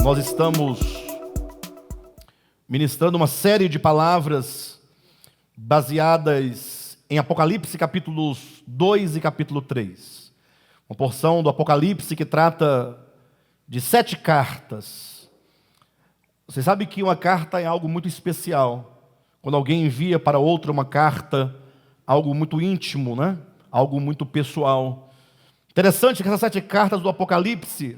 Nós estamos ministrando uma série de palavras baseadas em Apocalipse capítulos 2 e capítulo 3. Uma porção do Apocalipse que trata de 7 cartas. Você sabe que uma carta é algo muito especial. Quando alguém envia para outro uma carta, algo muito íntimo, né? Algo muito pessoal. Interessante que essas 7 cartas do Apocalipse,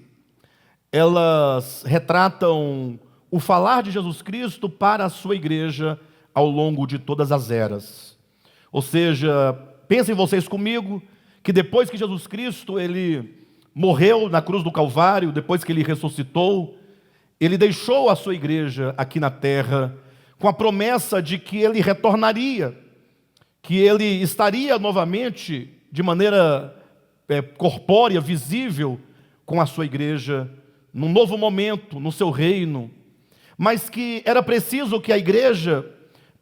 elas retratam o falar de Jesus Cristo para a sua igreja ao longo de todas as eras. Ou seja, pensem vocês comigo, que depois que Jesus Cristo ele morreu na cruz do Calvário, depois que ele ressuscitou, ele deixou a sua igreja aqui na terra com a promessa de que ele retornaria, que ele estaria novamente de maneira corpórea, visível, com a sua igreja, num novo momento, no seu reino, mas que era preciso que a igreja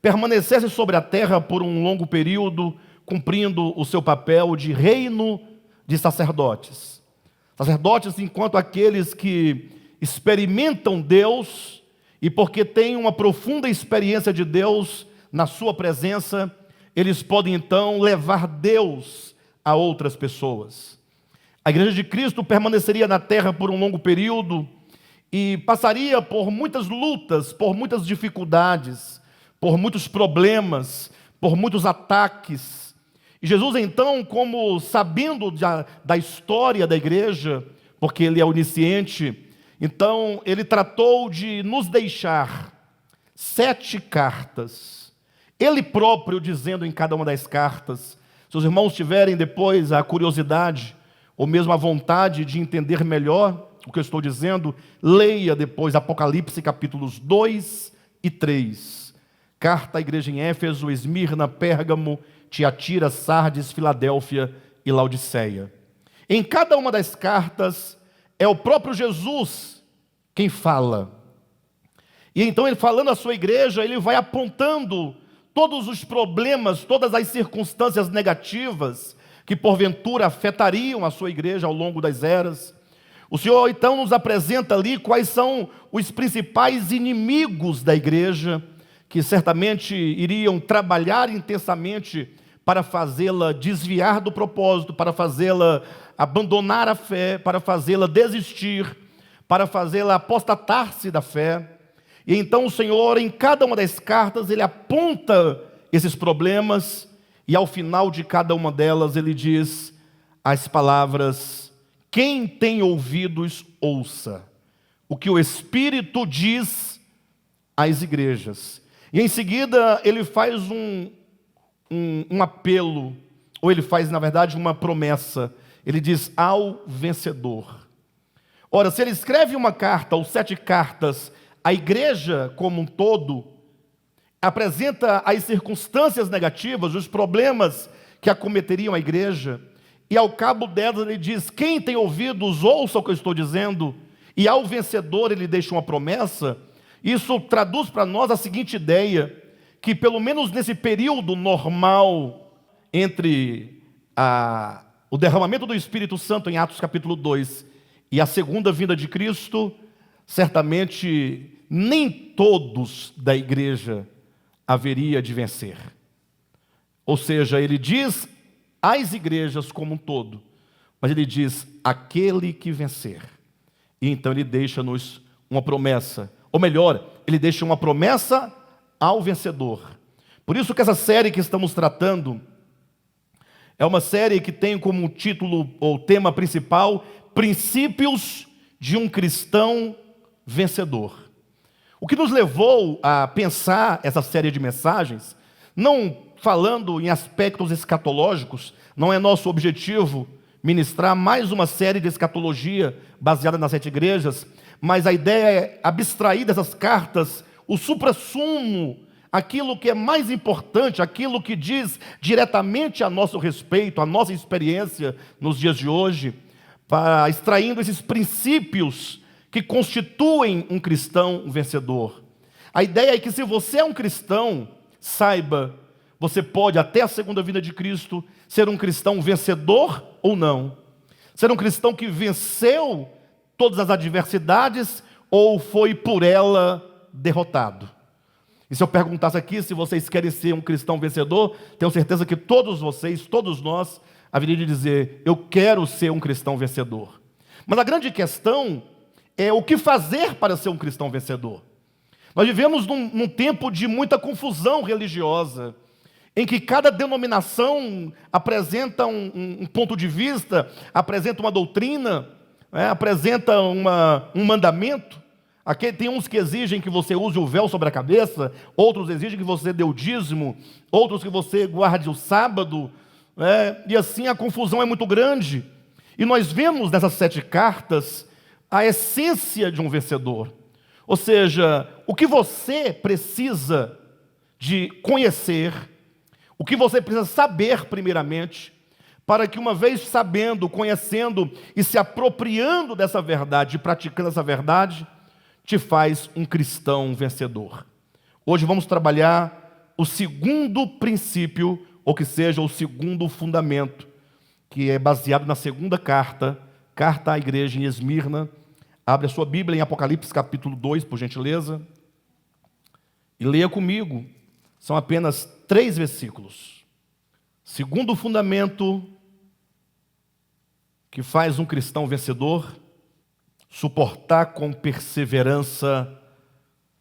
permanecesse sobre a terra por um longo período, cumprindo o seu papel de reino de sacerdotes. Sacerdotes enquanto aqueles que experimentam Deus, e porque têm uma profunda experiência de Deus na sua presença, eles podem então levar Deus a outras pessoas. A igreja de Cristo permaneceria na terra por um longo período e passaria por muitas lutas, por muitas dificuldades, por muitos problemas, por muitos ataques. E Jesus então, como sabendo da história da igreja, porque ele é onisciente, então ele tratou de nos deixar 7 cartas. Ele próprio dizendo em cada uma das cartas. Se os irmãos tiverem depois a curiosidade, ou mesmo a vontade de entender melhor o que eu estou dizendo, leia depois Apocalipse capítulos 2 e 3. Carta à igreja em Éfeso, Esmirna, Pérgamo, Tiatira, Sardes, Filadélfia e Laodiceia. Em cada uma das cartas é o próprio Jesus quem fala. E então ele falando à sua igreja, ele vai apontando todos os problemas, todas as circunstâncias negativas que porventura afetariam a sua igreja ao longo das eras. O Senhor então nos apresenta ali quais são os principais inimigos da igreja, que certamente iriam trabalhar intensamente para fazê-la desviar do propósito, para fazê-la abandonar a fé, para fazê-la desistir, para fazê-la apostatar-se da fé. E então o Senhor, em cada uma das cartas, ele aponta esses problemas, e ao final de cada uma delas ele diz as palavras: quem tem ouvidos, ouça o que o Espírito diz às igrejas. E em seguida ele faz um apelo, ou ele faz na verdade uma promessa. Ele diz: ao vencedor. Ora, se ele escreve uma carta ou 7 cartas, a igreja como um todo apresenta as circunstâncias negativas, os problemas que acometeriam a igreja, e ao cabo delas ele diz: quem tem ouvidos, ouça o que eu estou dizendo, e ao vencedor ele deixa uma promessa. Isso traduz para nós a seguinte ideia, que pelo menos nesse período normal, entre o derramamento do Espírito Santo em Atos capítulo 2, e a segunda vinda de Cristo, certamente nem todos da igreja haveria de vencer. Ou seja, ele diz às igrejas como um todo, mas ele diz: aquele que vencer. E então ele deixa-nos uma promessa, ou melhor, ele deixa uma promessa ao vencedor. Por isso que essa série que estamos tratando é uma série que tem como título ou tema principal Princípios de um Cristão Vencedor. O que nos levou a pensar essa série de mensagens, não falando em aspectos escatológicos, não é nosso objetivo ministrar mais uma série de escatologia baseada nas 7 igrejas, mas a ideia é abstrair dessas cartas o suprassumo, aquilo que é mais importante, aquilo que diz diretamente a nosso respeito, a nossa experiência nos dias de hoje, para extraindo esses princípios que constituem um cristão vencedor. A ideia é que se você é um cristão, saiba, você pode até a segunda vinda de Cristo ser um cristão vencedor ou não. Ser um cristão que venceu todas as adversidades, ou foi por ela derrotado? E se eu perguntasse aqui se vocês querem ser um cristão vencedor, tenho certeza que todos vocês, todos nós, haveriam de dizer: eu quero ser um cristão vencedor. Mas a grande questão é o que fazer para ser um cristão vencedor. Nós vivemos num tempo de muita confusão religiosa, em que cada denominação apresenta um ponto de vista, apresenta uma doutrina, apresenta um mandamento. Aqui tem uns que exigem que você use o véu sobre a cabeça, outros exigem que você dê o dízimo, outros que você guarde o sábado, e assim a confusão é muito grande. E nós vemos nessas 7 cartas a essência de um vencedor. Ou seja, o que você precisa de conhecer, o que você precisa saber primeiramente, para que uma vez sabendo, conhecendo e se apropriando dessa verdade, praticando essa verdade, te faz um cristão vencedor. Hoje vamos trabalhar o segundo princípio, ou que seja o segundo fundamento, que é baseado na segunda carta à igreja em Esmirna. Abre a sua Bíblia em Apocalipse capítulo 2, por gentileza, e leia comigo. São apenas 3 versículos. Segundo fundamento que faz um cristão vencedor: suportar com perseverança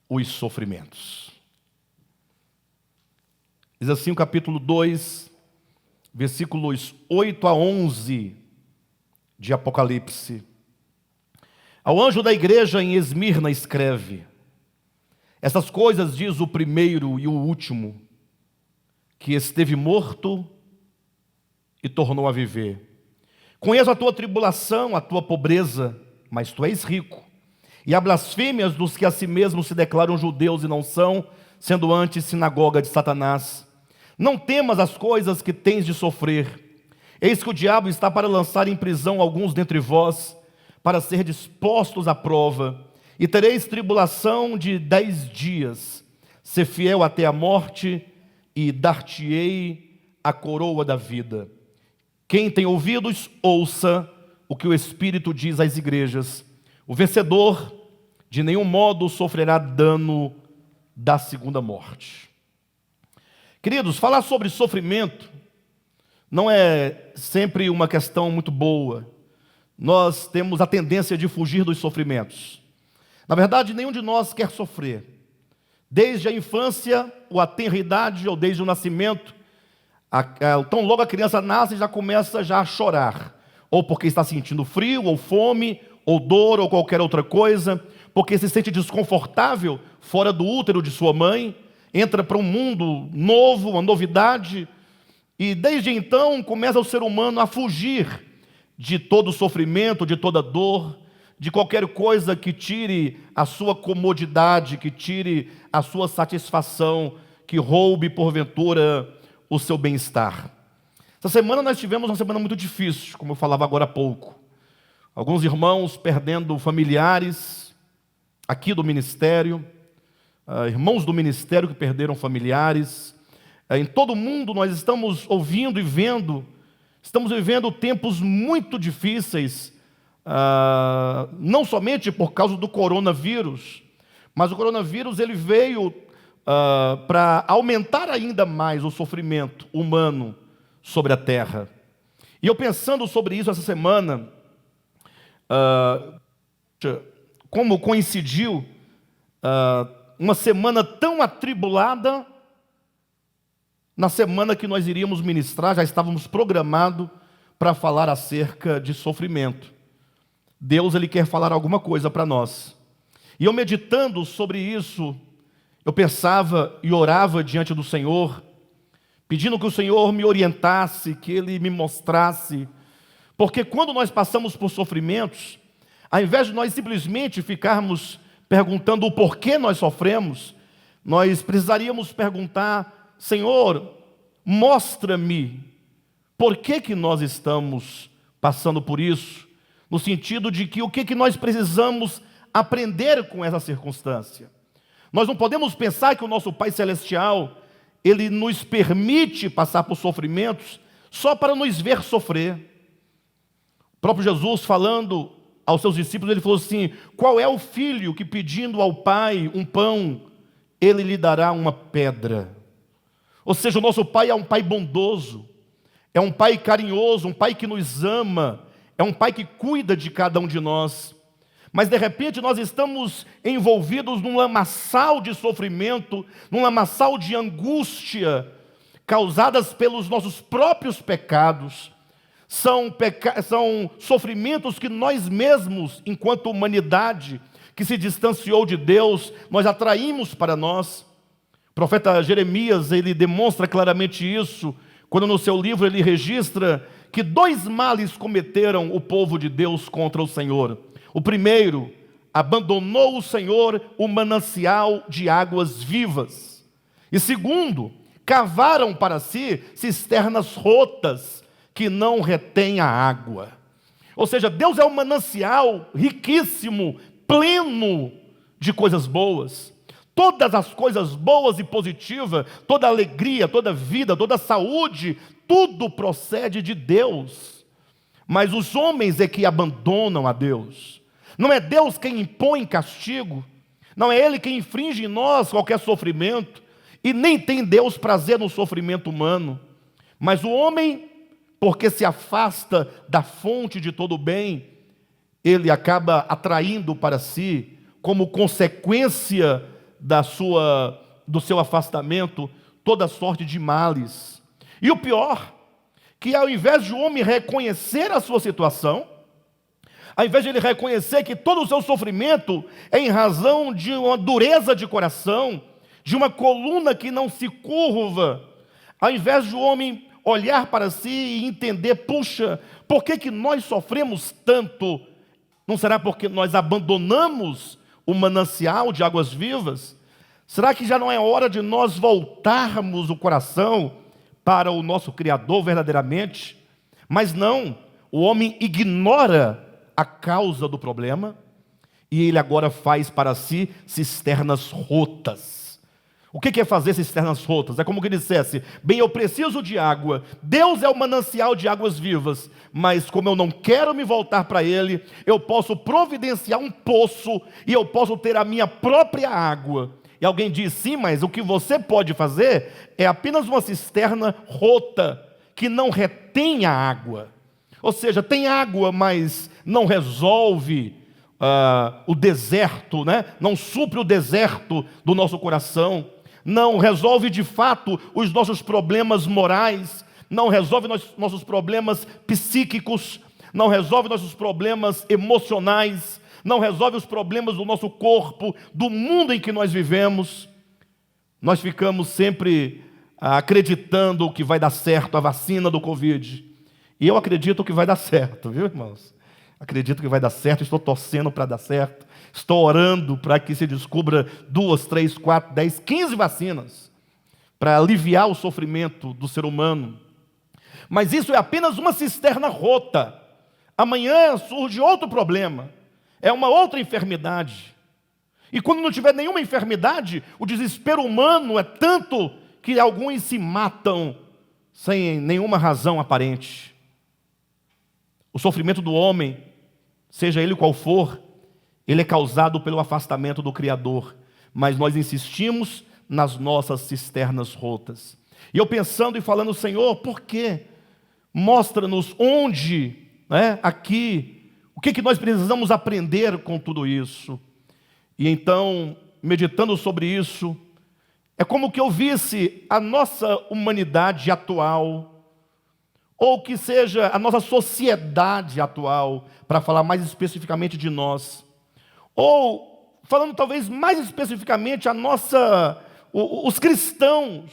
os sofrimentos. Diz assim o capítulo 2, versículos 8 a 11 de Apocalipse. Ao anjo da igreja em Esmirna escreve: essas coisas diz o primeiro e o último, que esteve morto e tornou a viver. Conheço a tua tribulação, a tua pobreza, mas tu és rico, e há blasfêmias dos que a si mesmos se declaram judeus e não são, sendo antes sinagoga de Satanás. Não temas as coisas que tens de sofrer. Eis que o diabo está para lançar em prisão alguns dentre vós, para ser dispostos à prova, e tereis tribulação de 10 dias. Ser fiel até a morte, e dar-te-ei a coroa da vida. Quem tem ouvidos, ouça o que o Espírito diz às igrejas. O vencedor de nenhum modo sofrerá dano da segunda morte. Queridos, falar sobre sofrimento não é sempre uma questão muito boa. Nós temos a tendência de fugir dos sofrimentos. Na verdade, nenhum de nós quer sofrer. Desde a infância, ou a tenridade, ou desde o nascimento, tão logo a criança nasce, já começa a chorar. Ou porque está sentindo frio, ou fome, ou dor, ou qualquer outra coisa, porque se sente desconfortável fora do útero de sua mãe, entra para um mundo novo, uma novidade, e desde então começa o ser humano a fugir de todo sofrimento, de toda dor, de qualquer coisa que tire a sua comodidade, que tire a sua satisfação, que roube porventura o seu bem-estar. Essa semana nós tivemos uma semana muito difícil, como eu falava agora há pouco. Alguns irmãos perdendo familiares aqui do ministério, irmãos do ministério que perderam familiares. Em todo o mundo nós estamos ouvindo e vendo, estamos vivendo tempos muito difíceis, não somente por causa do coronavírus, mas o coronavírus ele veio para aumentar ainda mais o sofrimento humano sobre a terra. E eu pensando sobre isso essa semana, como coincidiu uma semana tão atribulada na semana que nós iríamos ministrar, já estávamos programados para falar acerca de sofrimento. Deus ele quer falar alguma coisa para nós. E eu meditando sobre isso, eu pensava e orava diante do Senhor, pedindo que o Senhor me orientasse, que Ele me mostrasse, porque quando nós passamos por sofrimentos, ao invés de nós simplesmente ficarmos perguntando o porquê nós sofremos, nós precisaríamos perguntar: Senhor, mostra-me por que nós estamos passando por isso, no sentido de que o que nós precisamos aprender com essa circunstância. Nós não podemos pensar que o nosso Pai Celestial, Ele nos permite passar por sofrimentos só para nos ver sofrer. O próprio Jesus falando aos seus discípulos, ele falou assim: qual é o filho que, pedindo ao pai um pão, ele lhe dará uma pedra? Ou seja, o nosso pai é um pai bondoso, é um pai carinhoso, um pai que nos ama, é um pai que cuida de cada um de nós. Mas de repente nós estamos envolvidos num lamaçal de sofrimento, num lamaçal de angústia, causadas pelos nossos próprios pecados. São sofrimentos que nós mesmos, enquanto humanidade que se distanciou de Deus, nós atraímos para nós. O profeta Jeremias, ele demonstra claramente isso, quando no seu livro ele registra que 2 males cometeram o povo de Deus contra o Senhor. O primeiro, abandonou o Senhor o manancial de águas vivas. E segundo, cavaram para si cisternas rotas que não retêm a água. Ou seja, Deus é um manancial riquíssimo, pleno de coisas boas. Todas as coisas boas e positivas, toda alegria, toda vida, toda saúde, tudo procede de Deus. Mas os homens é que abandonam a Deus. Não é Deus quem impõe castigo, não é Ele quem infringe em nós qualquer sofrimento, e nem tem Deus prazer no sofrimento humano. Mas o homem, porque se afasta da fonte de todo o bem, ele acaba atraindo para si, como consequência do seu afastamento, toda sorte de males. E o pior, que ao invés de o homem reconhecer a sua situação, ao invés de ele reconhecer que todo o seu sofrimento é em razão de uma dureza de coração, de uma coluna que não se curva, ao invés de o homem olhar para si e entender, puxa, por que nós sofremos tanto? Não será porque nós abandonamos o manancial de águas vivas? Será que já não é hora de nós voltarmos o coração para o nosso Criador verdadeiramente? Mas não, o homem ignora a causa do problema, e ele agora faz para si cisternas rotas. O que é fazer cisternas rotas? É como que dissesse: bem, eu preciso de água, Deus é o manancial de águas vivas, mas como eu não quero me voltar para Ele, eu posso providenciar um poço, e eu posso ter a minha própria água. E alguém diz: sim, mas o que você pode fazer é apenas uma cisterna rota, que não retém a água. Ou seja, tem água, mas não resolve o deserto, né? Não supre o deserto do nosso coração, não resolve de fato os nossos problemas morais, não resolve nossos problemas psíquicos, não resolve nossos problemas emocionais, não resolve os problemas do nosso corpo, do mundo em que nós vivemos. Nós ficamos sempre acreditando que vai dar certo a vacina do Covid. E eu acredito que vai dar certo, viu, irmãos? Acredito que vai dar certo, estou torcendo para dar certo, estou orando para que se descubra 2, 3, 4, 10, 15 vacinas para aliviar o sofrimento do ser humano. Mas isso é apenas uma cisterna rota. Amanhã surge outro problema, é uma outra enfermidade. E quando não tiver nenhuma enfermidade, o desespero humano é tanto que alguns se matam sem nenhuma razão aparente. O sofrimento do homem, seja ele qual for, ele é causado pelo afastamento do Criador. Mas nós insistimos nas nossas cisternas rotas. E eu pensando e falando: Senhor, por quê? Mostra-nos onde, aqui, o que nós precisamos aprender com tudo isso. E então, meditando sobre isso, é como que eu visse a nossa humanidade atual, ou que seja a nossa sociedade atual, para falar mais especificamente de nós, ou falando talvez mais especificamente os cristãos.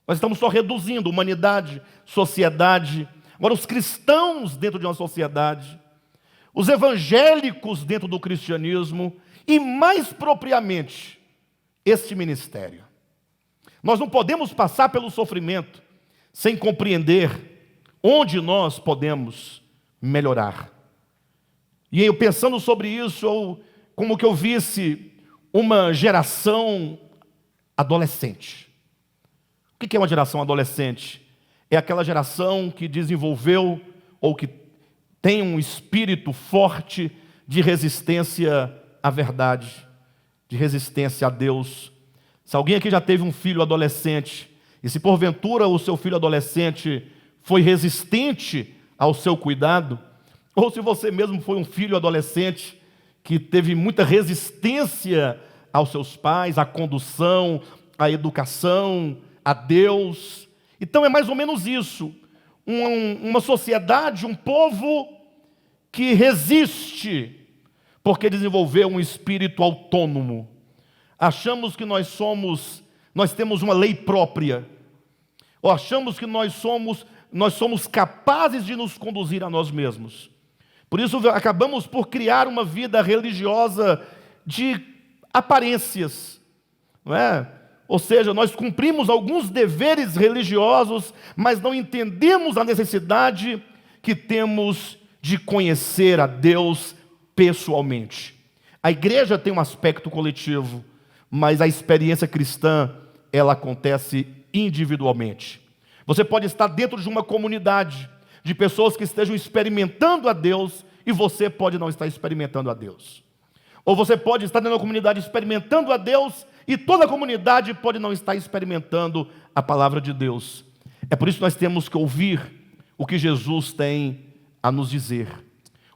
Nós estamos só reduzindo humanidade, sociedade. Agora, os cristãos dentro de uma sociedade, os evangélicos dentro do cristianismo, e mais propriamente, este ministério. Nós não podemos passar pelo sofrimento sem compreender onde nós podemos melhorar. E eu pensando sobre isso, como que eu visse uma geração adolescente. O que é uma geração adolescente? É aquela geração que desenvolveu, ou que tem um espírito forte de resistência à verdade, de resistência a Deus. Se alguém aqui já teve um filho adolescente, e se porventura o seu filho adolescente foi resistente ao seu cuidado, ou se você mesmo foi um filho adolescente que teve muita resistência aos seus pais, à condução, à educação, a Deus. Então é mais ou menos isso. Uma sociedade, um povo que resiste, porque desenvolveu um espírito autônomo. Achamos que nós temos uma lei própria, ou achamos que nós somos capazes de nos conduzir a nós mesmos. Por isso acabamos por criar uma vida religiosa de aparências, não é? Ou seja, nós cumprimos alguns deveres religiosos, mas não entendemos a necessidade que temos de conhecer a Deus pessoalmente. A igreja tem um aspecto coletivo, mas a experiência cristã, ela acontece individualmente. Você pode estar dentro de uma comunidade de pessoas que estejam experimentando a Deus e você pode não estar experimentando a Deus. Ou você pode estar dentro da comunidade experimentando a Deus e toda a comunidade pode não estar experimentando a palavra de Deus. É por isso que nós temos que ouvir o que Jesus tem a nos dizer,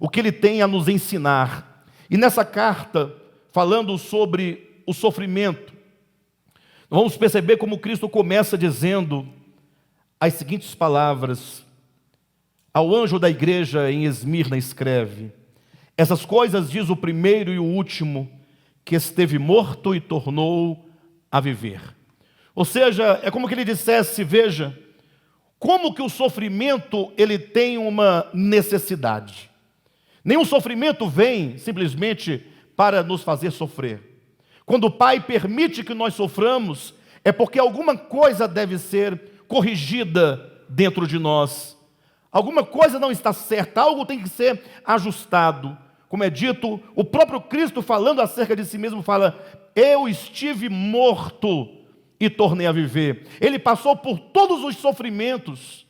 o que Ele tem a nos ensinar. E nessa carta, falando sobre o sofrimento, nós vamos perceber como Cristo começa dizendo as seguintes palavras. Ao anjo da igreja em Esmirna escreve: essas coisas diz o primeiro e o último, que esteve morto e tornou a viver. Ou seja, é como que ele dissesse: veja, como que o sofrimento ele tem uma necessidade. Nenhum sofrimento vem simplesmente para nos fazer sofrer. Quando o Pai permite que nós soframos, é porque alguma coisa deve ser corrigida dentro de nós. Alguma coisa não está certa, algo tem que ser ajustado. Como é dito, o próprio Cristo falando acerca de si mesmo fala: eu estive morto e tornei a viver. Ele passou por todos os sofrimentos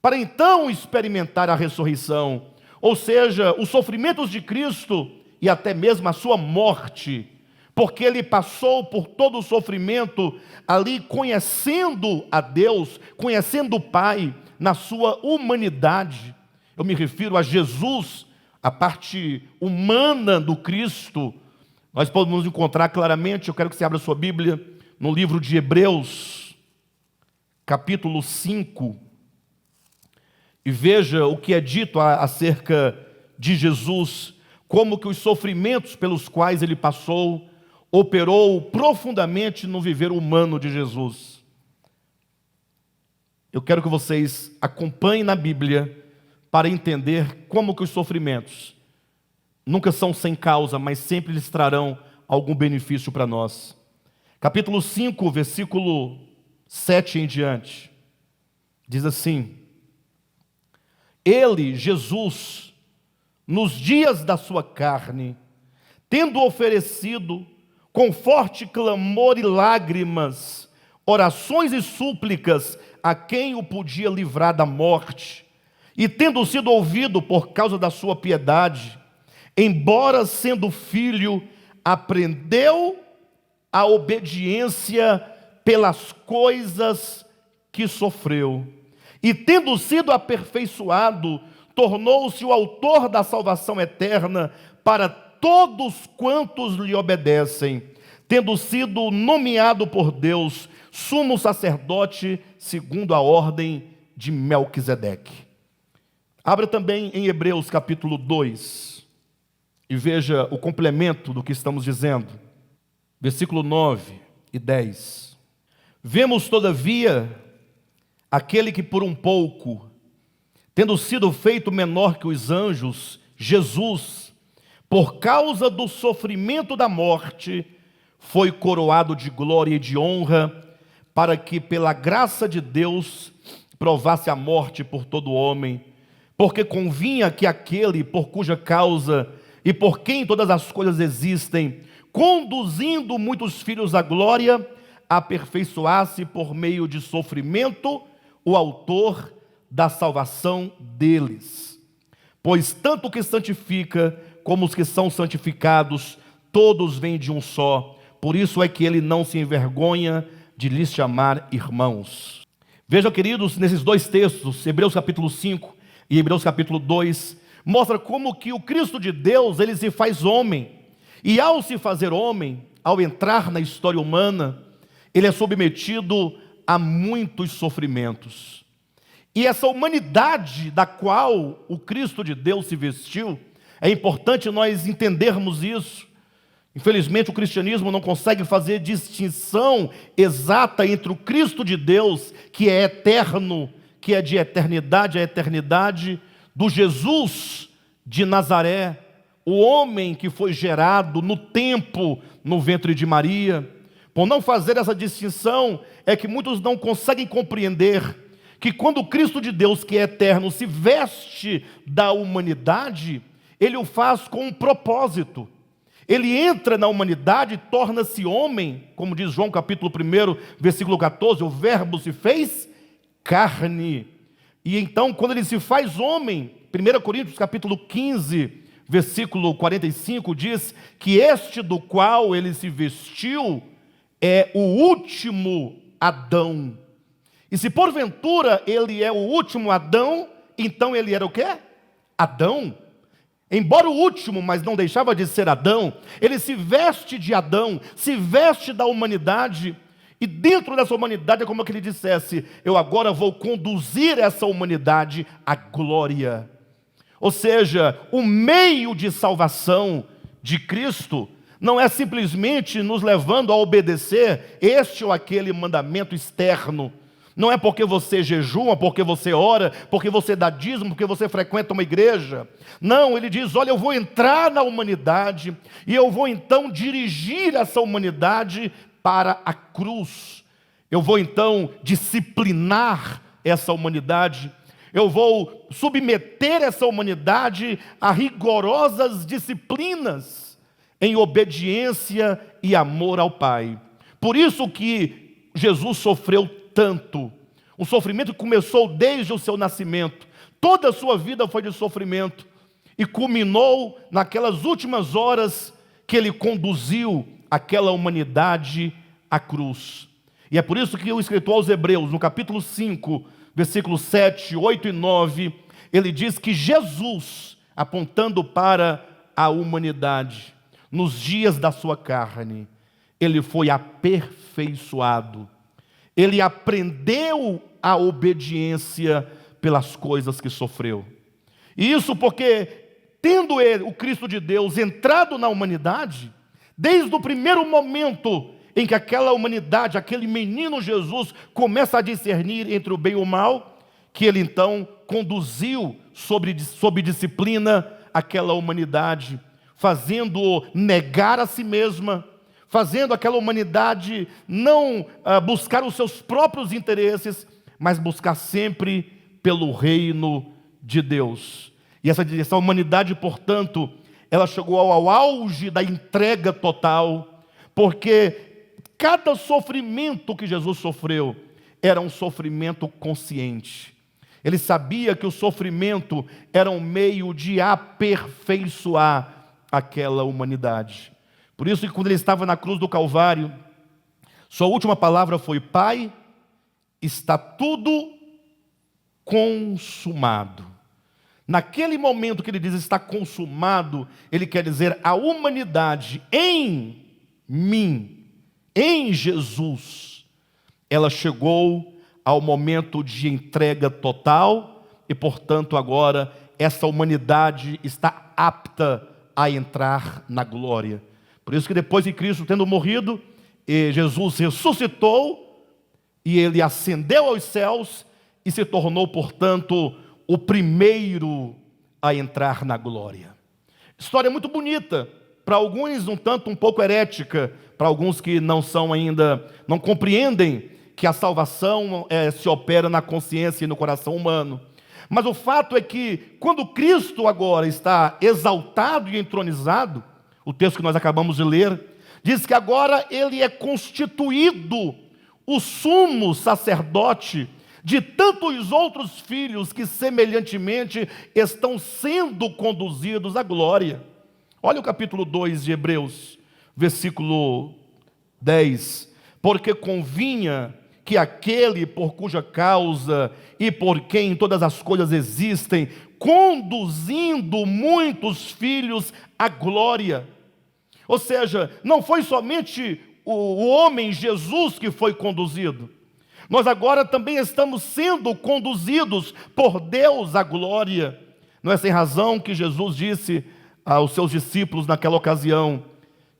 para então experimentar a ressurreição. Ou seja, os sofrimentos de Cristo e até mesmo a sua morte, porque Ele passou por todo o sofrimento ali conhecendo a Deus, conhecendo o Pai na sua humanidade. Eu me refiro a Jesus, a parte humana do Cristo. Nós podemos encontrar claramente, eu quero que você abra sua Bíblia, no livro de Hebreus, capítulo 5, e veja o que é dito acerca de Jesus, como que os sofrimentos pelos quais Ele passou, operou profundamente no viver humano de Jesus. Eu quero que vocês acompanhem na Bíblia para entender como que os sofrimentos nunca são sem causa, mas sempre lhes trarão algum benefício para nós. Capítulo 5, versículo 7 em diante, diz assim: Ele, Jesus, nos dias da sua carne, tendo oferecido com forte clamor e lágrimas, orações e súplicas a quem o podia livrar da morte, e tendo sido ouvido por causa da sua piedade, embora sendo filho, aprendeu a obediência pelas coisas que sofreu, e tendo sido aperfeiçoado, tornou-se o autor da salvação eterna para todos quantos lhe obedecem, tendo sido nomeado por Deus sumo sacerdote segundo a ordem de Melquisedeque. Abra também em Hebreus capítulo 2 e veja o complemento do que estamos dizendo. Versículo 9 e 10. Vemos, todavia, aquele que por um pouco, tendo sido feito menor que os anjos, Jesus, por causa do sofrimento da morte, foi coroado de glória e de honra, para que pela graça de Deus provasse a morte por todo homem, porque convinha que aquele por cuja causa e por quem todas as coisas existem, conduzindo muitos filhos à glória, aperfeiçoasse por meio de sofrimento o autor da salvação deles. Pois tanto o que santifica como os que são santificados, todos vêm de um só. Por isso é que ele não se envergonha de lhes chamar irmãos. Vejam, queridos, nesses dois textos, Hebreus capítulo 5 e Hebreus capítulo 2, mostra como que o Cristo de Deus, ele se faz homem. E ao se fazer homem, ao entrar na história humana, ele é submetido a muitos sofrimentos. E essa humanidade da qual o Cristo de Deus se vestiu, é importante nós entendermos isso. Infelizmente o cristianismo não consegue fazer distinção exata entre o Cristo de Deus, que é eterno, que é de eternidade a eternidade, do Jesus de Nazaré, o homem que foi gerado no tempo, no ventre de Maria. Por não fazer essa distinção, é que muitos não conseguem compreender que quando o Cristo de Deus, que é eterno, se veste da humanidade, ele o faz com um propósito. Ele entra na humanidade, torna-se homem, como diz João capítulo 1, versículo 14, o verbo se fez carne. E então, quando ele se faz homem, 1 Coríntios capítulo 15, versículo 45, diz que este do qual ele se vestiu é o último Adão. E se porventura ele é o último Adão, então ele era o quê? Adão. Embora o último, mas não deixava de ser Adão, ele se veste de Adão, se veste da humanidade, e dentro dessa humanidade é como que ele dissesse: eu agora vou conduzir essa humanidade à glória. Ou seja, o meio de salvação de Cristo não é simplesmente nos levando a obedecer este ou aquele mandamento externo. Não é porque você jejuma, porque você ora, porque você dá dízimo, porque você frequenta uma igreja. Não, ele diz: olha, eu vou entrar na humanidade e eu vou então dirigir essa humanidade para a cruz. Eu vou então disciplinar essa humanidade. Eu vou submeter essa humanidade a rigorosas disciplinas em obediência e amor ao Pai. Por isso que Jesus sofreu tanto. Um sofrimento que começou desde o seu nascimento. Toda a sua vida foi de sofrimento. E culminou naquelas últimas horas que ele conduziu aquela humanidade à cruz. E é por isso que o escritor aos Hebreus, no capítulo 5, versículos 7, 8 e 9, ele diz que Jesus, apontando para a humanidade, nos dias da sua carne, ele foi aperfeiçoado. Ele aprendeu a obediência pelas coisas que sofreu. E isso porque, tendo ele, o Cristo de Deus, entrado na humanidade, desde o primeiro momento em que aquela humanidade, aquele menino Jesus, começa a discernir entre o bem e o mal, que ele então conduziu sob disciplina aquela humanidade, fazendo-o negar a si mesma, fazendo aquela humanidade não buscar os seus próprios interesses, mas buscar sempre pelo reino de Deus. E essa humanidade, portanto, ela chegou ao auge da entrega total, porque cada sofrimento que Jesus sofreu era um sofrimento consciente. Ele sabia que o sofrimento era um meio de aperfeiçoar aquela humanidade. Por isso que quando ele estava na cruz do Calvário, sua última palavra foi: Pai, está tudo consumado. Naquele momento que ele diz está consumado, ele quer dizer a humanidade em mim, em Jesus, ela chegou ao momento de entrega total e, portanto, agora essa humanidade está apta a entrar na glória. Por isso que depois de Cristo tendo morrido, Jesus ressuscitou e ele ascendeu aos céus e se tornou, portanto, o primeiro a entrar na glória. História muito bonita, para alguns um pouco herética, para alguns que não compreendem que a salvação se opera na consciência e no coração humano. Mas o fato é que quando Cristo agora está exaltado e entronizado, o texto que nós acabamos de ler, diz que agora ele é constituído o sumo sacerdote de tantos outros filhos que semelhantemente estão sendo conduzidos à glória. Olha o capítulo 2 de Hebreus, versículo 10. Porque convinha que aquele por cuja causa e por quem todas as coisas existem, conduzindo muitos filhos à glória. Ou seja, não foi somente o homem Jesus que foi conduzido. Nós agora também estamos sendo conduzidos por Deus à glória. Não é sem razão que Jesus disse aos seus discípulos naquela ocasião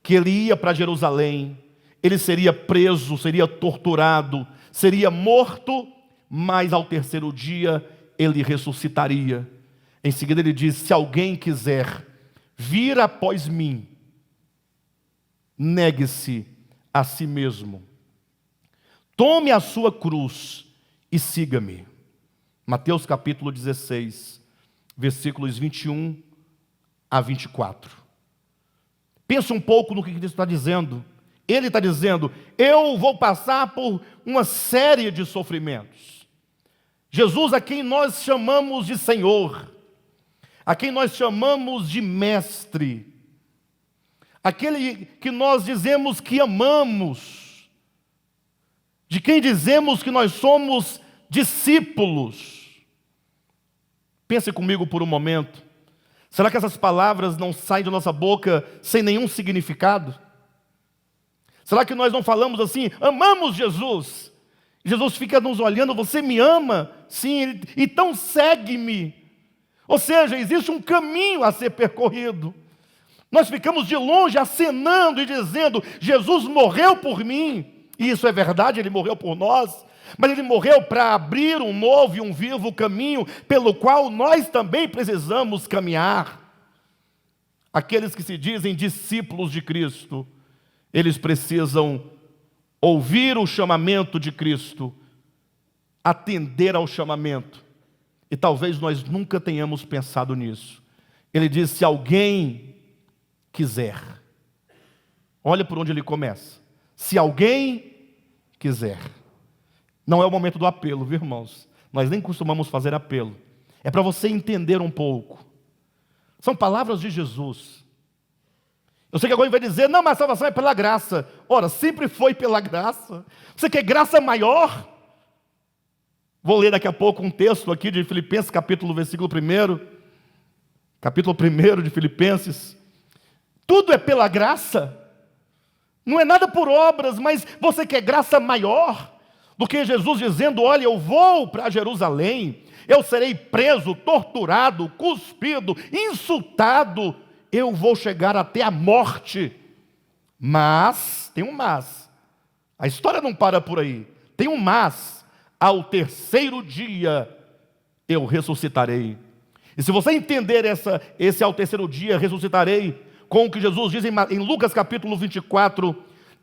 que ele ia para Jerusalém, ele seria preso, seria torturado, seria morto, mas ao terceiro dia ele ressuscitaria. Em seguida ele diz: se alguém quiser vir após mim, negue-se a si mesmo, tome a sua cruz e siga-me. Mateus capítulo 16, versículos 21 a 24. Pensa um pouco no que Cristo está dizendo. Ele está dizendo: eu vou passar por uma série de sofrimentos. Jesus, a quem nós chamamos de Senhor, a quem nós chamamos de Mestre, aquele que nós dizemos que amamos, de quem dizemos que nós somos discípulos. Pense comigo por um momento. Será que essas palavras não saem de nossa boca sem nenhum significado? Será que nós não falamos assim: amamos Jesus? Jesus fica nos olhando: você me ama? Sim, então segue-me. Ou seja, existe um caminho a ser percorrido. Nós ficamos de longe acenando e dizendo: Jesus morreu por mim. E isso é verdade, Ele morreu por nós. Mas Ele morreu para abrir um novo e um vivo caminho, pelo qual nós também precisamos caminhar. Aqueles que se dizem discípulos de Cristo, eles precisam ouvir o chamamento de Cristo, atender ao chamamento. E talvez nós nunca tenhamos pensado nisso. Ele diz: se alguém quiser. Olha por onde ele começa. Se alguém quiser. Não é o momento do apelo, viu, irmãos? Nós nem costumamos fazer apelo. É para você entender um pouco. São palavras de Jesus. Eu sei que alguém vai dizer: não, mas a salvação é pela graça. Ora, sempre foi pela graça. Você quer graça maior? Vou ler daqui a pouco um texto aqui de Filipenses, versículo 1. Capítulo 1 de Filipenses. Tudo é pela graça. Não é nada por obras, mas você quer graça maior do que Jesus dizendo: olha, eu vou para Jerusalém, eu serei preso, torturado, cuspido, insultado, eu vou chegar até a morte. Mas, tem um mas, a história não para por aí, tem um mas: ao terceiro dia eu ressuscitarei. E se você entender esse ao terceiro dia ressuscitarei, com o que Jesus diz em Lucas capítulo 24,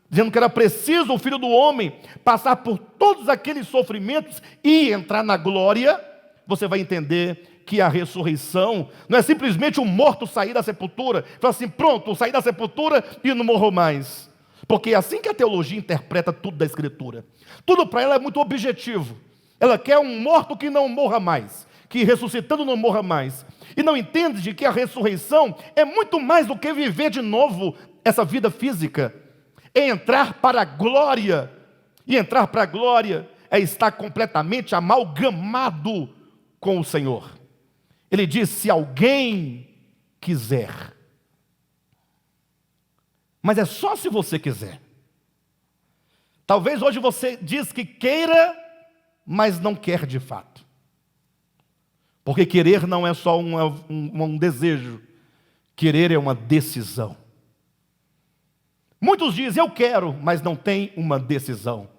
dizendo que era preciso o Filho do Homem passar por todos aqueles sofrimentos e entrar na glória, você vai entender que a ressurreição não é simplesmente um morto sair da sepultura, falar assim: pronto, saí da sepultura e não morro mais. Porque é assim que a teologia interpreta tudo da Escritura. Tudo para ela é muito objetivo. Ela quer um morto que não morra mais, que ressuscitando não morra mais. E não entende de que a ressurreição é muito mais do que viver de novo essa vida física. É entrar para a glória. E entrar para a glória é estar completamente amalgamado com o Senhor. Ele diz: se alguém quiser. Mas é só se você quiser. Talvez hoje você diz que queira, mas não quer de fato. Porque querer não é só um desejo. Querer é uma decisão. Muitos dizem: eu quero, mas não tem uma decisão.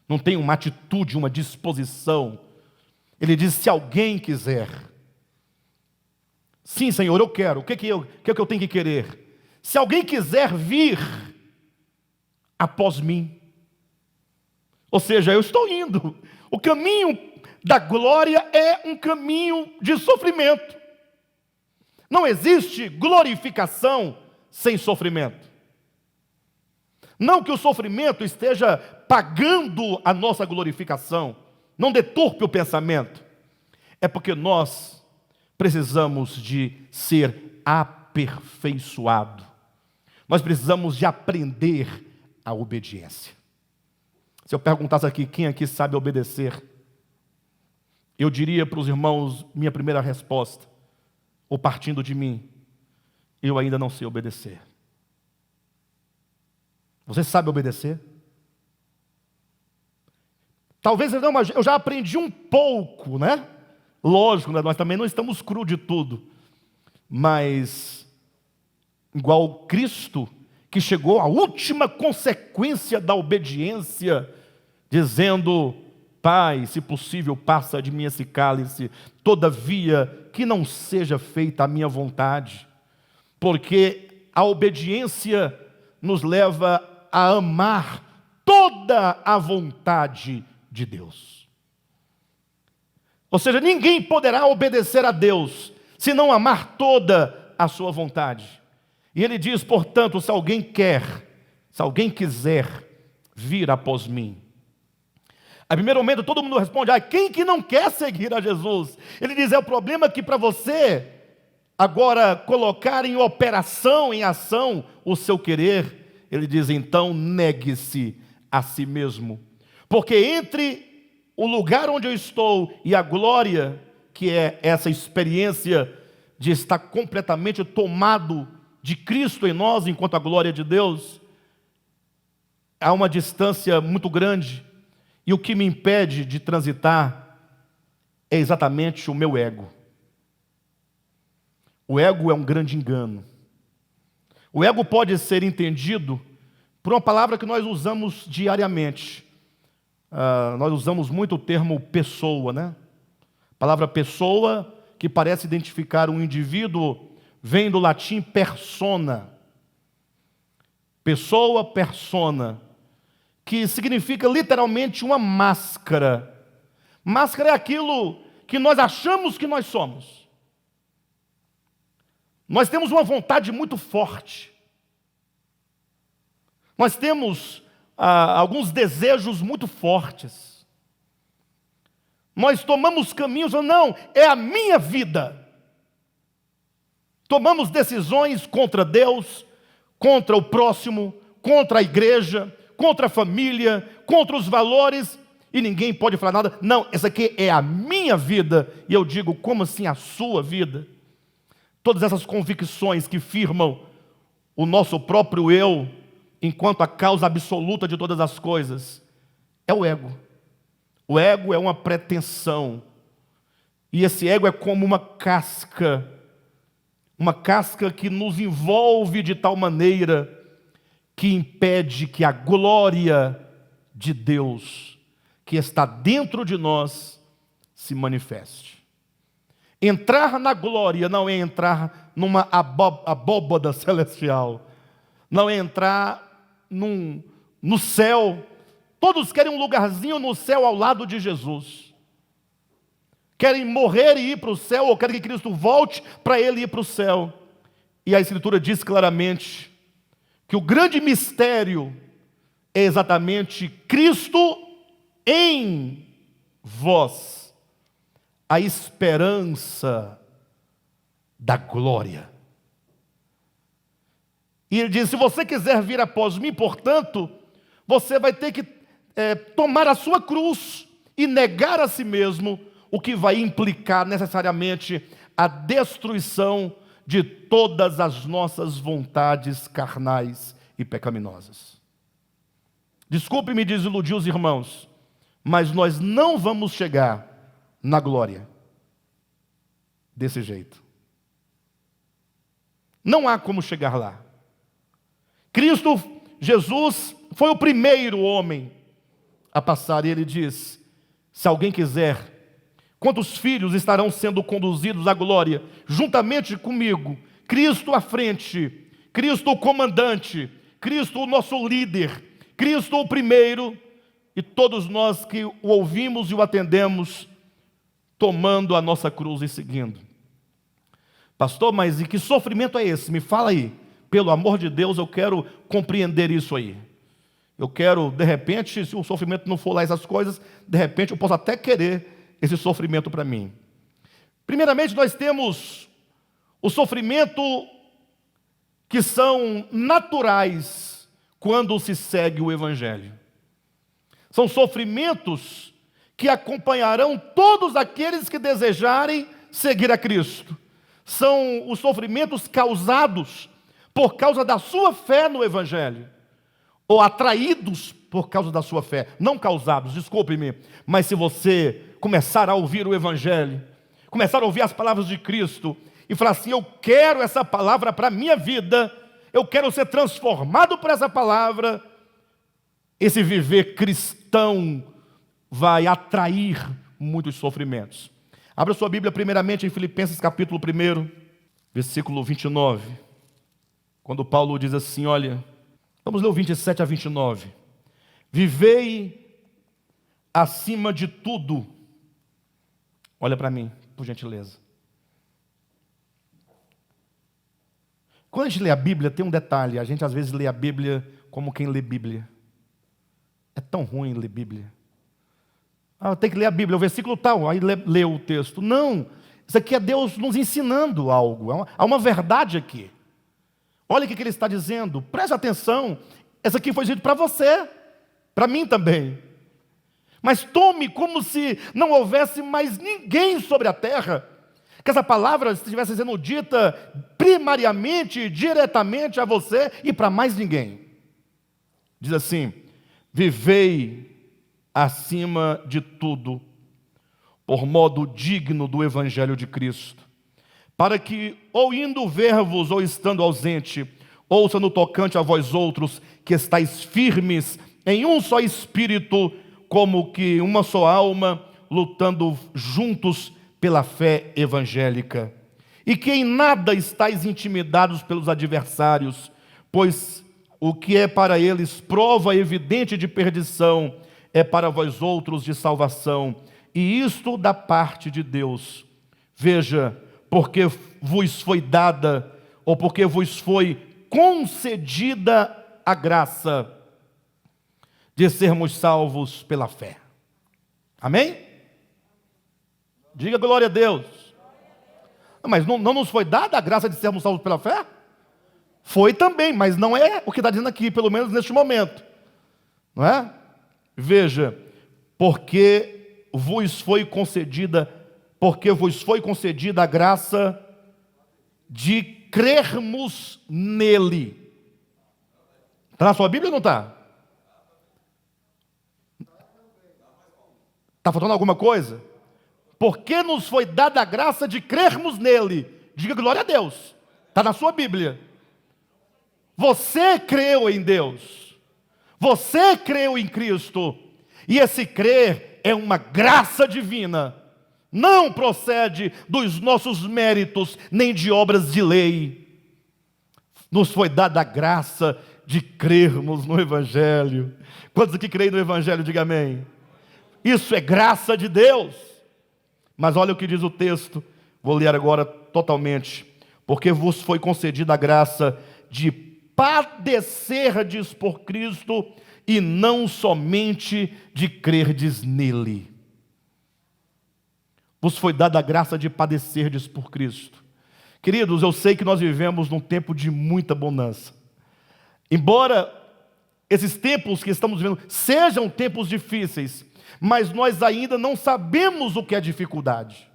Não tem uma atitude, uma disposição. Ele diz: se alguém quiser. Sim, Senhor, eu quero. O que eu tenho que querer? Se alguém quiser vir após mim. Ou seja, eu estou indo. O caminho da glória é um caminho de sofrimento. Não existe glorificação sem sofrimento. Não que o sofrimento esteja pagando a nossa glorificação. não deturpe o pensamento. É porque nós precisamos de ser aperfeiçoado. Nós precisamos de aprender a obediência. Se eu perguntasse aqui, quem aqui sabe obedecer? Eu diria para os irmãos, minha primeira resposta, ou partindo de mim, eu ainda não sei obedecer. Você sabe obedecer? Talvez não, mas eu já aprendi um pouco, né? Lógico, né? Nós também não estamos cru de tudo. Mas, igual Cristo, que chegou à última consequência da obediência, dizendo: Pai, se possível, passa de mim esse cálice, todavia que não seja feita a minha vontade, porque a obediência nos leva a amar toda a vontade de Deus. Ou seja, ninguém poderá obedecer a Deus se não amar toda a sua vontade. E ele diz, portanto, se alguém quiser vir após mim. A primeiro momento todo mundo responde, quem que não quer seguir a Jesus? Ele diz, o problema que para você agora colocar em operação, em ação o seu querer, ele diz, então negue-se a si mesmo. Porque entre o lugar onde eu estou e a glória, que é essa experiência de estar completamente tomado de Cristo em nós, enquanto a glória de Deus, há uma distância muito grande. E o que me impede de transitar é exatamente o meu ego. O ego é um grande engano. O ego pode ser entendido por uma palavra que nós usamos diariamente. Nós usamos muito o termo pessoa, né? A palavra pessoa, que parece identificar um indivíduo, vem do latim persona. Pessoa, persona, que significa literalmente uma máscara. Máscara é aquilo que nós achamos que nós somos. Nós temos uma vontade muito forte. Nós temos alguns desejos muito fortes. Nós tomamos caminhos, não, é a minha vida. Tomamos decisões contra Deus, contra o próximo, contra a igreja, contra a família, contra os valores, e ninguém pode falar nada. Não, essa aqui é a minha vida. E eu digo, como assim a sua vida? Todas essas convicções que firmam o nosso próprio eu, enquanto a causa absoluta de todas as coisas, é o ego. O ego é uma pretensão. E esse ego é como uma casca que nos envolve de tal maneira que impede que a glória de Deus, que está dentro de nós, se manifeste. Entrar na glória não é entrar numa abóbada celestial, não é entrar no céu. Todos querem um lugarzinho no céu ao lado de Jesus. Querem morrer e ir para o céu, ou querem que Cristo volte para ele ir para o céu. E a Escritura diz claramente que o grande mistério é exatamente Cristo em vós, a esperança da glória. E ele diz, se você quiser vir após mim, portanto, você vai ter que tomar a sua cruz e negar a si mesmo, o que vai implicar necessariamente a destruição de todas as nossas vontades carnais e pecaminosas. Desculpe-me desiludir os irmãos, mas nós não vamos chegar na glória desse jeito. Não há como chegar lá. Cristo Jesus foi o primeiro homem a passar, e ele diz, se alguém quiser, quantos filhos estarão sendo conduzidos à glória, juntamente comigo, Cristo à frente, Cristo o comandante, Cristo o nosso líder, Cristo o primeiro, e todos nós que o ouvimos e o atendemos, tomando a nossa cruz e seguindo. Pastor, mas e que sofrimento é esse? Me fala aí. Pelo amor de Deus, eu quero compreender isso aí. Eu quero, de repente, se o sofrimento não for lá essas coisas, de repente eu posso até querer esse sofrimento para mim. Primeiramente, nós temos o sofrimento que são naturais quando se segue o Evangelho. São sofrimentos que acompanharão todos aqueles que desejarem seguir a Cristo. São os sofrimentos causados por causa da sua fé no Evangelho, ou atraídos por causa da sua fé, não causados, desculpe-me, mas se você começar a ouvir o Evangelho, começar a ouvir as palavras de Cristo, e falar assim, eu quero essa palavra para a minha vida, eu quero ser transformado por essa palavra, esse viver cristão vai atrair muitos sofrimentos. Abra sua Bíblia primeiramente em Filipenses capítulo 1, versículo 29, quando Paulo diz assim, olha, vamos ler o 27 a 29. Vivei acima de tudo. Olha para mim, por gentileza. Quando a gente lê a Bíblia, tem um detalhe. A gente às vezes lê a Bíblia como quem lê Bíblia. É tão ruim ler Bíblia. Tem que ler a Bíblia, o versículo tal, aí lê o texto. Não, isso aqui é Deus nos ensinando algo. Há uma verdade aqui. Olha o que ele está dizendo. Preste atenção. Essa aqui foi dito para você, para mim também. Mas tome como se não houvesse mais ninguém sobre a terra, que essa palavra estivesse sendo dita primariamente, diretamente a você e para mais ninguém. Diz assim, vivei acima de tudo, por modo digno do Evangelho de Cristo, para que, ou indo ver-vos, ou estando ausente, ouça no tocante a vós outros, que estáis firmes em um só espírito, como que uma só alma, lutando juntos pela fé evangélica. E que em nada estáis intimidados pelos adversários, pois o que é para eles prova evidente de perdição, é para vós outros de salvação, e isto da parte de Deus. Veja, porque vos foi dada, ou porque vos foi concedida a graça de sermos salvos pela fé. Amém? Diga glória a Deus. Mas não nos foi dada a graça de sermos salvos pela fé? Foi também, mas não é o que está dizendo aqui, pelo menos neste momento. Não é? Veja, porque vos foi concedida a graça de crermos nele. Está na sua Bíblia ou não está? Está faltando alguma coisa? Porque nos foi dada a graça de crermos nele. Diga glória a Deus. Está na sua Bíblia. Você creu em Deus. Você creu em Cristo. E esse crer é uma graça divina. Não procede dos nossos méritos, nem de obras de lei. Nos foi dada a graça de crermos no Evangelho. Quantos aqui creem no Evangelho? Diga amém. Isso é graça de Deus. Mas olha o que diz o texto, vou ler agora totalmente. Porque vos foi concedida a graça de padecerdes por Cristo e não somente de crerdes nele. Vos foi dada a graça de padecerdes por Cristo. Queridos, eu sei que nós vivemos num tempo de muita bonança. Embora esses tempos que estamos vivendo sejam tempos difíceis, mas nós ainda não sabemos o que é dificuldade.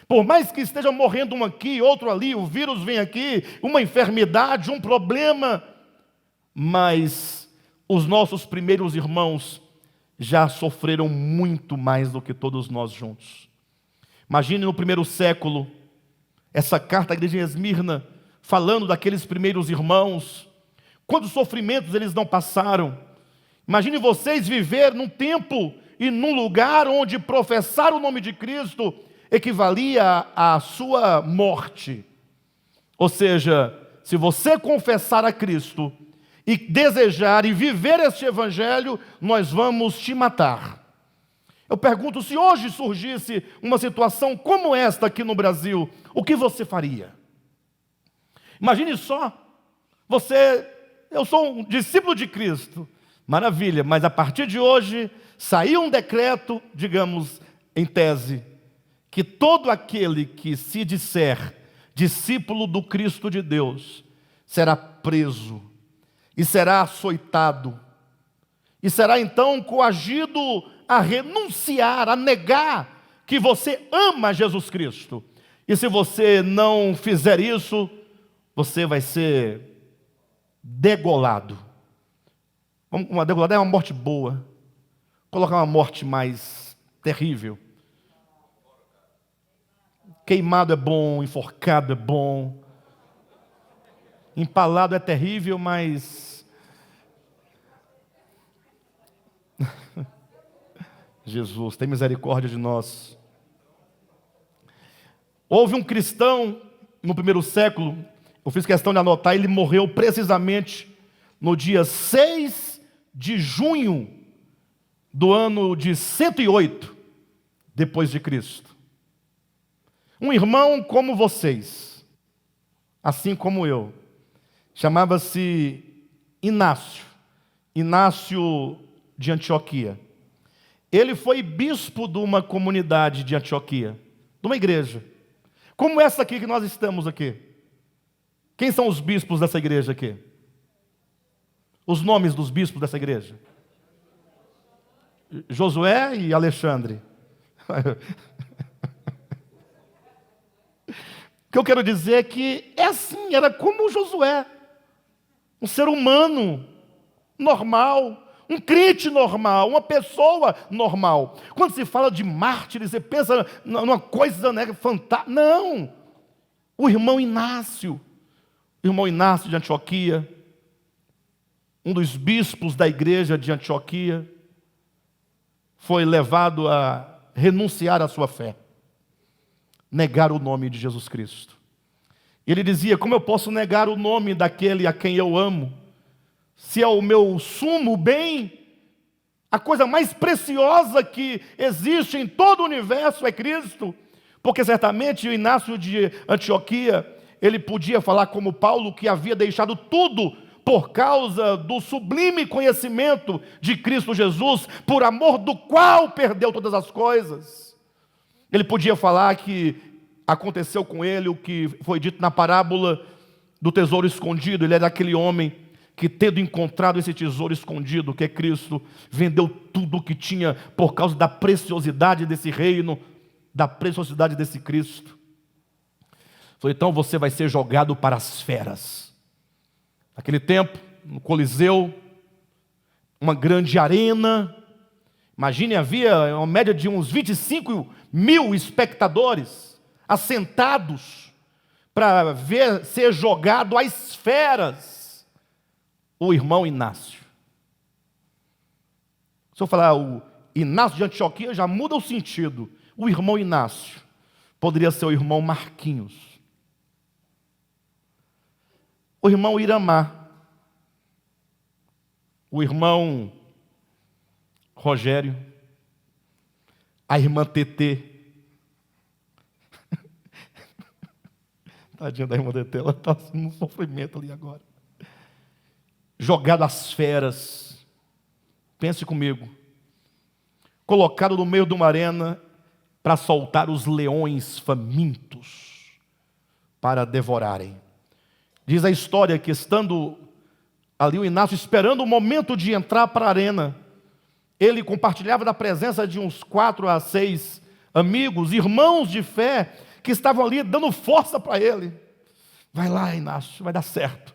Por mais que esteja morrendo um aqui, outro ali, o vírus vem aqui, uma enfermidade, um problema, mas os nossos primeiros irmãos já sofreram muito mais do que todos nós juntos. Imagine no primeiro século, essa carta à igreja de Esmirna, falando daqueles primeiros irmãos, quantos sofrimentos eles não passaram. Imagine vocês viver num tempo e num lugar onde professar o nome de Cristo equivalia à sua morte. Ou seja, se você confessar a Cristo e desejar e viver este evangelho, nós vamos te matar. Eu pergunto, se hoje surgisse uma situação como esta aqui no Brasil, o que você faria? Imagine só, eu sou um discípulo de Cristo, Maravilha, mas a partir de hoje saiu um decreto, digamos, em tese, que todo aquele que se disser discípulo do Cristo de Deus será preso e será açoitado e será então coagido a renunciar, a negar que você ama Jesus Cristo. E se você não fizer isso, você vai ser degolado. Uma degolada é uma morte boa. Colocar uma morte mais terrível. Queimado é bom, enforcado é bom. Empalado é terrível, mas Jesus, tem misericórdia de nós. Houve um cristão no primeiro século, eu fiz questão de anotar, ele morreu precisamente no dia 6 de junho do ano de 108 depois de Cristo. Um irmão como vocês, assim como eu, chamava-se Inácio de Antioquia. Ele foi bispo de uma comunidade de Antioquia, de uma igreja, como essa aqui que nós estamos aqui. Quem são os bispos dessa igreja aqui? Os nomes dos bispos dessa igreja? Josué e Alexandre. O que eu quero dizer é que é assim, era como Josué, um ser humano normal, um crente normal, uma pessoa normal. Quando se fala de mártires, você pensa numa coisa, né, fantástica. Não! O irmão Inácio de Antioquia, um dos bispos da igreja de Antioquia, foi levado a renunciar à sua fé, negar o nome de Jesus Cristo. Ele dizia: como eu posso negar o nome daquele a quem eu amo, se é o meu sumo bem, a coisa mais preciosa que existe em todo o universo é Cristo? Porque certamente o Inácio de Antioquia, ele podia falar como Paulo, que havia deixado tudo por causa do sublime conhecimento de Cristo Jesus, por amor do qual perdeu todas as coisas. Ele podia falar que aconteceu com ele o que foi dito na parábola do tesouro escondido. Ele era aquele homem que, tendo encontrado esse tesouro escondido, que é Cristo, vendeu tudo o que tinha por causa da preciosidade desse reino, da preciosidade desse Cristo. Falou: então você vai ser jogado para as feras. Naquele tempo, no Coliseu, uma grande arena. Imagine, havia uma média de uns 25 mil espectadores assentados para ver ser jogado às feras o irmão Inácio. Se eu falar o Inácio de Antioquia, já muda o sentido. O irmão Inácio poderia ser o irmão Marquinhos, o irmão Iramar, o irmão Rogério, a irmã Tetê. Tadinha da irmã Tetê, ela está num sofrimento ali agora. Jogado às feras. Pense comigo. Colocado no meio de uma arena para soltar os leões famintos para devorarem. Diz a história que, estando ali o Inácio esperando o momento de entrar para a arena, ele compartilhava da presença de uns 4 a 6 amigos, irmãos de fé, que estavam ali dando força para ele. Vai lá, Inácio, vai dar certo.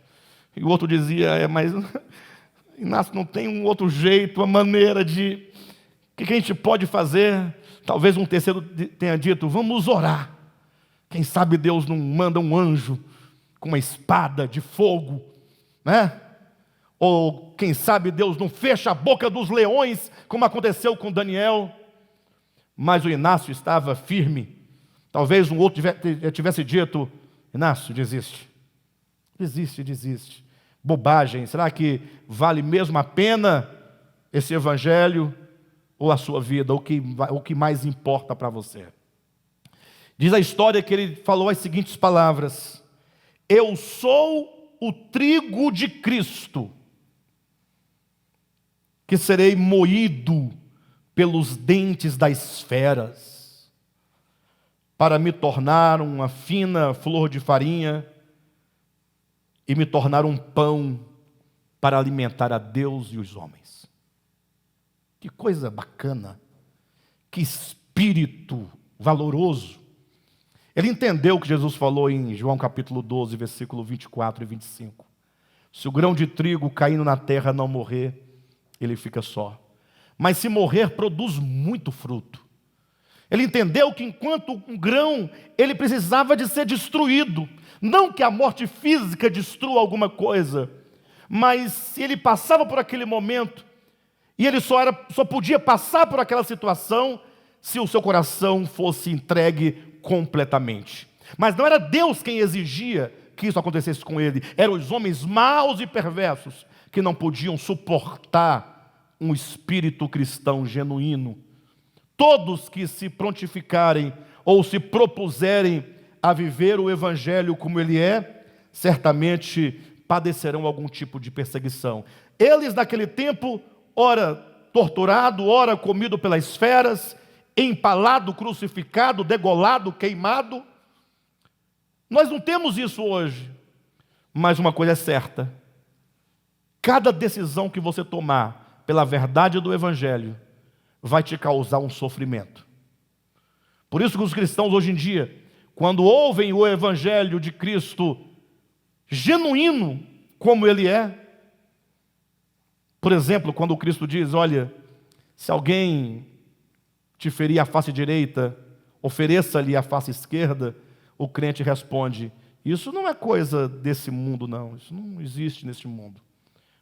E o outro dizia: mas Inácio, não tem um outro jeito, uma maneira de... O que a gente pode fazer? Talvez um terceiro tenha dito: vamos orar. Quem sabe Deus não manda um anjo com uma espada de fogo, né? Ou quem sabe Deus não fecha a boca dos leões, como aconteceu com Daniel. Mas o Inácio estava firme. Talvez um outro tivesse dito: Inácio, desiste. Desiste. Bobagem. Será que vale mesmo a pena esse evangelho ou a sua vida? O que mais importa para você? Diz a história que ele falou as seguintes palavras: eu sou o trigo de Cristo. que serei moído pelos dentes das feras, para me tornar uma fina flor de farinha e me tornar um pão para alimentar a Deus e os homens. Que coisa bacana, que espírito valoroso. Ele entendeu o que Jesus falou em João capítulo 12, versículo 24 e 25. Se o grão de trigo caindo na terra não morrer, ele fica só. Mas se morrer, produz muito fruto. Ele entendeu que enquanto um grão, ele precisava de ser destruído. Não que a morte física destrua alguma coisa, mas se ele passava por aquele momento, e ele só podia passar por aquela situação, se o seu coração fosse entregue completamente. Mas não era Deus quem exigia que isso acontecesse com ele, eram os homens maus e perversos, que não podiam suportar um espírito cristão genuíno. Todos que se prontificarem ou se propuserem a viver o Evangelho como ele é, certamente padecerão algum tipo de perseguição. Eles naquele tempo, ora torturado, ora comido pelas feras, empalado, crucificado, degolado, queimado. Nós não temos isso hoje, mas uma coisa é certa: cada decisão que você tomar pela verdade do Evangelho vai te causar um sofrimento. Por isso que os cristãos hoje em dia, quando ouvem o Evangelho de Cristo genuíno como ele é, por exemplo, quando Cristo diz: olha, se alguém te ferir a face direita, ofereça-lhe a face esquerda, o crente responde: isso não é coisa desse mundo, não, isso não existe neste mundo.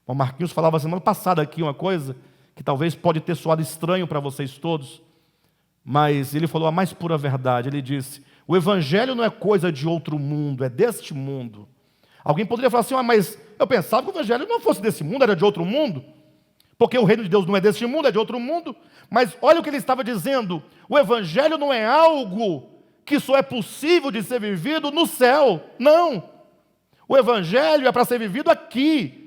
O Marquinhos falava semana passada aqui uma coisa que talvez pode ter soado estranho para vocês todos, mas ele falou a mais pura verdade. Ele disse: o Evangelho não é coisa de outro mundo, é deste mundo. Alguém poderia falar assim: mas eu pensava que o Evangelho não fosse desse mundo, era de outro mundo, porque o reino de Deus não é deste mundo, é de outro mundo. Mas olha o que ele estava dizendo: o Evangelho não é algo que só é possível de ser vivido no céu, não. O Evangelho é para ser vivido aqui.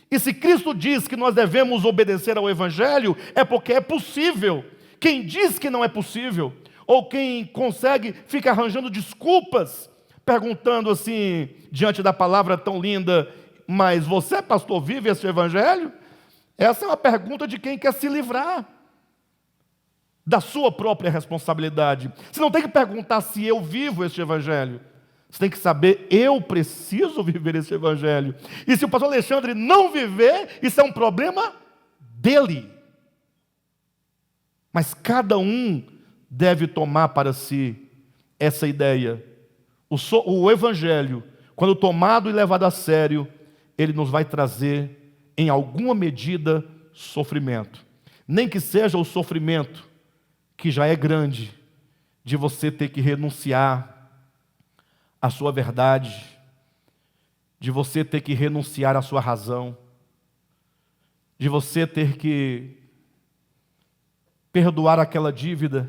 E se Cristo diz que nós devemos obedecer ao Evangelho, é porque é possível. Quem diz que não é possível, ou quem consegue, fica arranjando desculpas, perguntando assim, diante da palavra tão linda: mas você, pastor, vive esse Evangelho? Essa é uma pergunta de quem quer se livrar da sua própria responsabilidade. Você não tem que perguntar se eu vivo este Evangelho. Você tem que saber: eu preciso viver esse Evangelho. E se o pastor Alexandre não viver, isso é um problema dele. Mas cada um deve tomar para si essa ideia. O Evangelho, quando tomado e levado a sério, ele nos vai trazer, em alguma medida, sofrimento. Nem que seja o sofrimento, que já é grande, de você ter que renunciar à sua verdade, de você ter que renunciar à sua razão, de você ter que perdoar aquela dívida,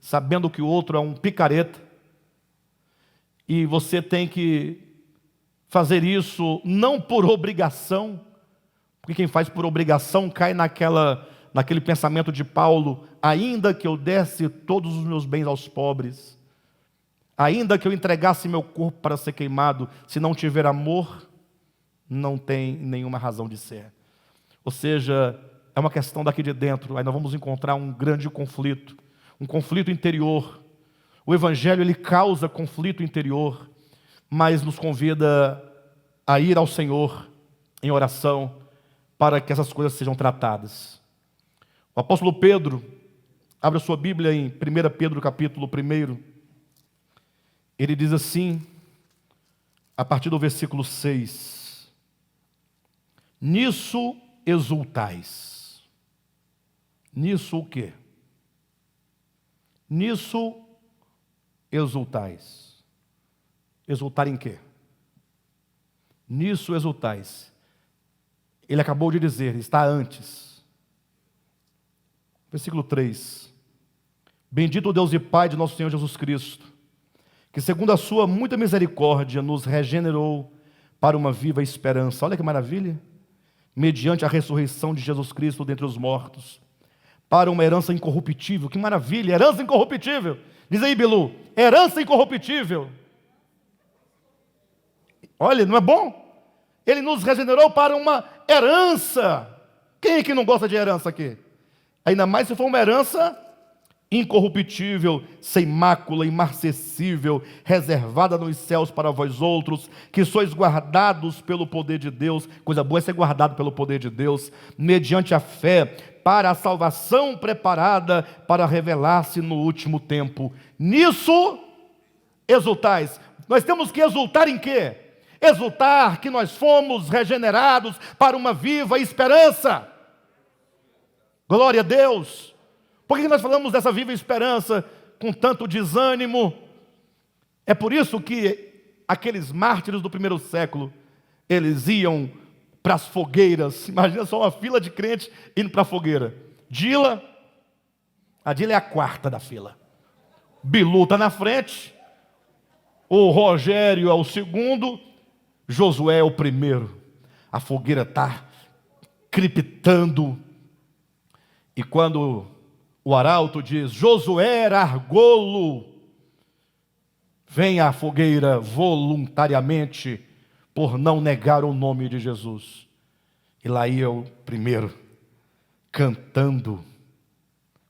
sabendo que o outro é um picareta, e você tem que fazer isso não por obrigação, porque quem faz por obrigação cai naquele pensamento de Paulo: ainda que eu desse todos os meus bens aos pobres, ainda que eu entregasse meu corpo para ser queimado, se não tiver amor, não tem nenhuma razão de ser. Ou seja, é uma questão daqui de dentro. Aí nós vamos encontrar um grande conflito, um conflito interior. O Evangelho, ele causa conflito interior, mas nos convida a ir ao Senhor em oração para que essas coisas sejam tratadas. O apóstolo Pedro, abre a sua Bíblia em 1 Pedro capítulo 1, ele diz assim, a partir do versículo 6: nisso exultais. Nisso o quê? Nisso exultais. Exultar em quê? Nisso exultais. Ele acabou de dizer, está antes. Versículo 3: bendito o Deus e Pai de nosso Senhor Jesus Cristo, que segundo a sua muita misericórdia nos regenerou para uma viva esperança. Olha que maravilha! mediante a ressurreição de Jesus Cristo dentre os mortos, para uma herança incorruptível. Que maravilha, herança incorruptível. Diz aí, Bilu, herança incorruptível. Olha, não é bom? Ele nos regenerou para uma herança. Quem é que não gosta de herança aqui? Ainda mais se for uma herança incorruptível, sem mácula, imarcessível, reservada nos céus para vós outros, que sois guardados pelo poder de Deus. Coisa boa é ser guardado pelo poder de Deus, mediante a fé, para a salvação preparada para revelar-se no último tempo. Nisso exultais. Nós temos que exultar em quê? Exultar que nós fomos regenerados para uma viva esperança. Glória a Deus. Por que nós falamos dessa viva esperança com tanto desânimo? É por isso que aqueles mártires do primeiro século, eles iam para as fogueiras. Imagina só uma fila de crentes indo para a fogueira. A Dila é a quarta da fila. Bilu está na frente, o Rogério é o segundo, Josué é o primeiro. A fogueira está crepitando. E quando o arauto diz, Josué argolo, vem a fogueira voluntariamente, por não negar o nome de Jesus. E lá ia o primeiro, cantando.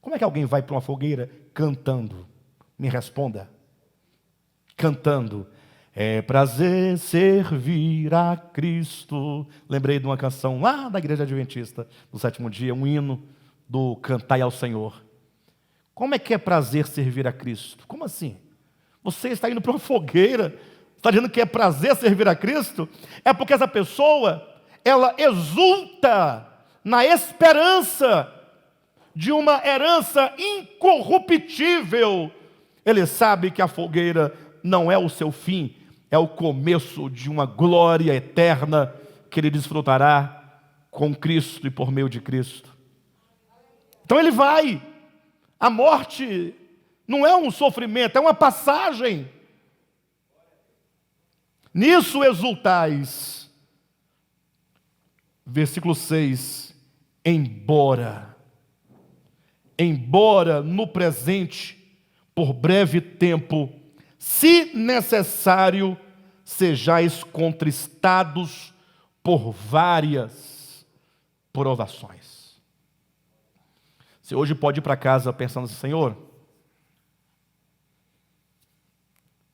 Como é que alguém vai para uma fogueira cantando? Me responda. Cantando. É prazer servir a Cristo. Lembrei de uma canção lá da Igreja Adventista, do sétimo dia, um hino do Cantai ao Senhor. Como é que é prazer servir a Cristo? Como assim? Você está indo para uma fogueira, está dizendo que é prazer servir a Cristo? É porque essa pessoa, ela exulta na esperança de uma herança incorruptível. Ele sabe que a fogueira não é o seu fim, é o começo de uma glória eterna que ele desfrutará com Cristo e por meio de Cristo. Então ele vai. A morte não é um sofrimento, é uma passagem. Nisso exultais. Versículo 6. Embora no presente, por breve tempo, se necessário, sejais contristados por várias provações. Você hoje pode ir para casa pensando assim, Senhor,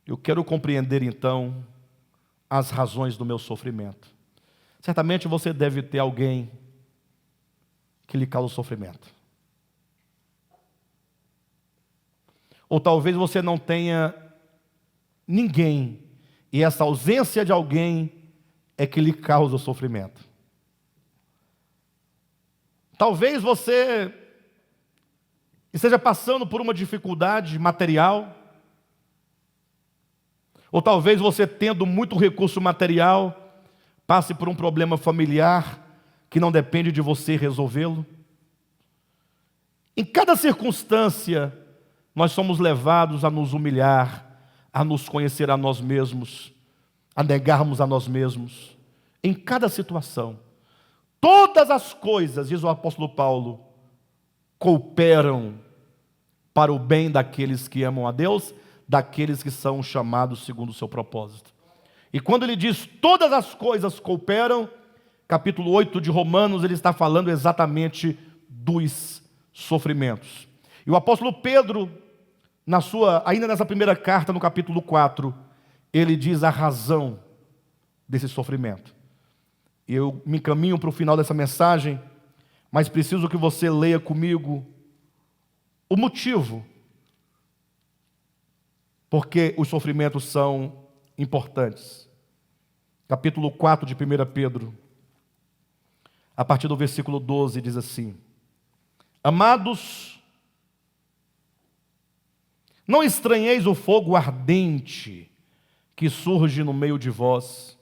eu quero compreender então as razões do meu sofrimento. Certamente você deve ter alguém que lhe causa sofrimento. Ou talvez você não tenha ninguém, e essa ausência de alguém é que lhe causa sofrimento. Talvez você esteja passando por uma dificuldade material, ou talvez você, tendo muito recurso material, passe por um problema familiar que não depende de você resolvê-lo. Em cada circunstância, nós somos levados a nos humilhar, a nos conhecer a nós mesmos, a negarmos a nós mesmos. Em cada situação, todas as coisas, diz o apóstolo Paulo, cooperam para o bem daqueles que amam a Deus, daqueles que são chamados segundo o seu propósito. E quando ele diz todas as coisas cooperam, capítulo 8 de Romanos, ele está falando exatamente dos sofrimentos. E o apóstolo Pedro, ainda nessa primeira carta, no capítulo 4, ele diz a razão desse sofrimento. Eu me encaminho para o final dessa mensagem, mas preciso que você leia comigo o motivo, porque os sofrimentos são importantes. Capítulo 4 de 1 Pedro, a partir do versículo 12, diz assim: Amados, não estranheis o fogo ardente que surge no meio de vós,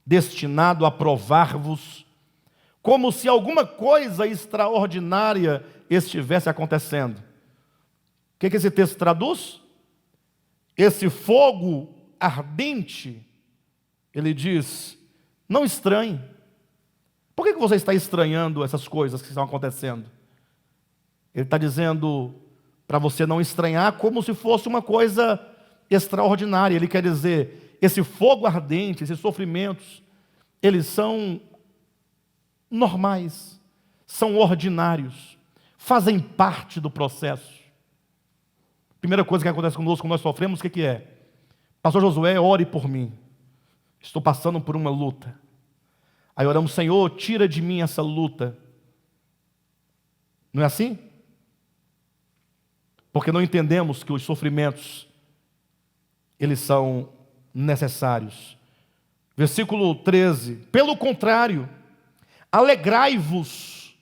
destinado a provar-vos, como se alguma coisa extraordinária estivesse acontecendo. O que esse texto traduz? Esse fogo ardente, ele diz, não estranhe, Por que você está estranhando essas coisas que estão acontecendo? Ele está dizendo para você não estranhar como se fosse uma coisa extraordinária. Ele quer dizer, esse fogo ardente, esses sofrimentos, eles são normais, são ordinários, fazem parte do processo. Primeira coisa que acontece conosco quando nós sofremos, o que é? Pastor Josué, ore por mim. Estou passando por uma luta. Aí oramos, Senhor, tira de mim essa luta. Não é assim? Porque não entendemos que os sofrimentos, eles são necessários. Versículo 13. Pelo contrário, alegrai-vos,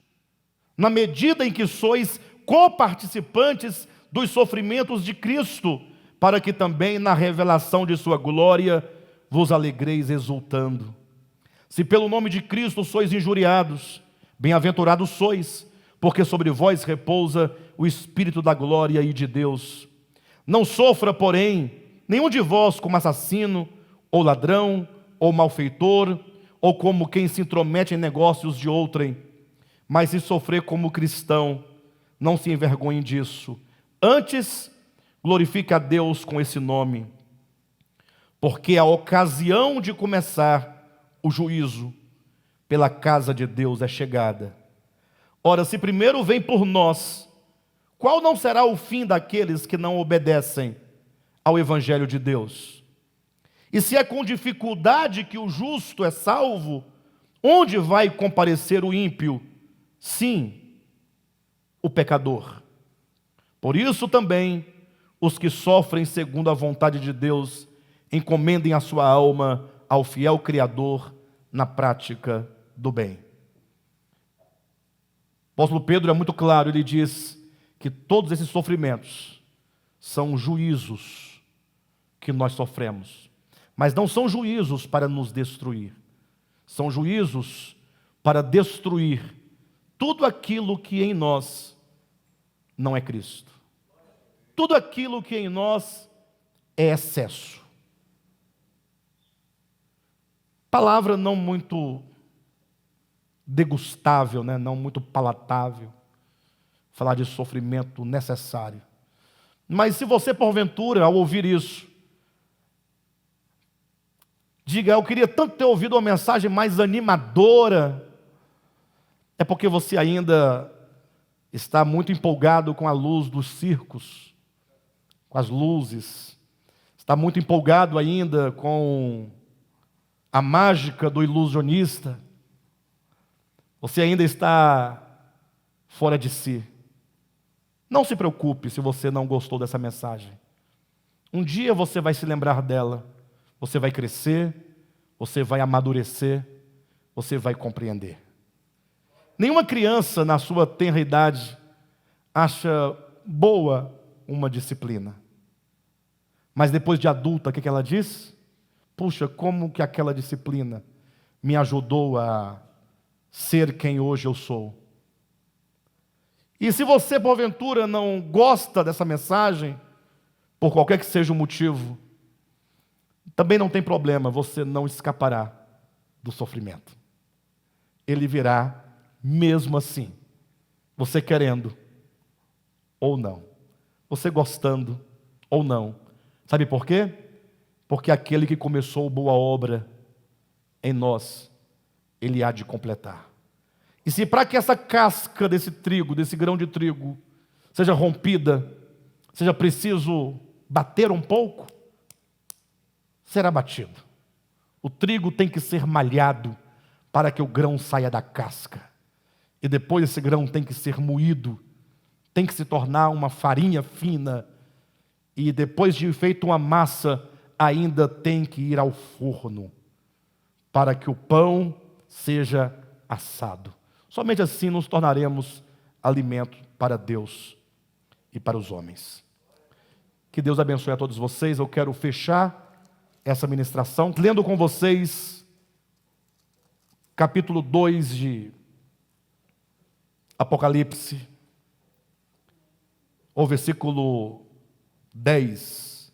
na medida em que sois coparticipantes dos sofrimentos de Cristo, para que também na revelação de sua glória vos alegreis exultando. Se pelo nome de Cristo sois injuriados, bem-aventurados sois, porque sobre vós repousa o Espírito da glória e de Deus. Não sofra, porém, nenhum de vós como assassino, ou ladrão, ou malfeitor, ou como quem se intromete em negócios de outrem, mas se sofrer como cristão, não se envergonhe disso. Antes, glorifique a Deus com esse nome, porque a ocasião de começar o juízo pela casa de Deus é chegada. Ora, se primeiro vem por nós, qual não será o fim daqueles que não obedecem ao Evangelho de Deus? E se é com dificuldade que o justo é salvo, onde vai comparecer o ímpio? Sim, o pecador. Por isso também, os que sofrem segundo a vontade de Deus, encomendem a sua alma ao fiel Criador na prática do bem. O apóstolo Pedro é muito claro, ele diz que todos esses sofrimentos são juízos que nós sofremos, mas não são juízos para nos destruir, são juízos para destruir tudo aquilo que em nós não é Cristo, tudo aquilo que em nós é excesso. Palavra não muito degustável, né? Não muito palatável, falar de sofrimento necessário. Mas se você, porventura, ao ouvir isso, diga, eu queria tanto ter ouvido uma mensagem mais animadora, é porque você ainda está muito empolgado com a luz dos circos, com as luzes, está muito empolgado ainda com a mágica do ilusionista, você ainda está fora de si. Não se preocupe se você não gostou dessa mensagem. Um dia você vai se lembrar dela, você vai crescer, você vai amadurecer, você vai compreender. Nenhuma criança na sua tenra idade acha boa uma disciplina. Mas depois de adulta, o que ela diz? Puxa, como que aquela disciplina me ajudou a ser quem hoje eu sou. E se você, porventura, não gosta dessa mensagem, por qualquer que seja o motivo, também não tem problema, você não escapará do sofrimento. Ele virá mesmo assim, você querendo ou não, você gostando ou não. Sabe por quê? Porque aquele que começou boa obra em nós, ele há de completar. E se para que essa casca desse trigo, desse grão de trigo, seja rompida, seja preciso bater um pouco, será batido. O trigo tem que ser malhado para que o grão saia da casca. E depois esse grão tem que ser moído, tem que se tornar uma farinha fina. E depois de feito uma massa, ainda tem que ir ao forno, para que o pão seja assado. Somente assim nos tornaremos alimento para Deus e para os homens. Que Deus abençoe a todos vocês. Eu quero fechar essa ministração lendo com vocês capítulo 2 de Apocalipse, o versículo 10.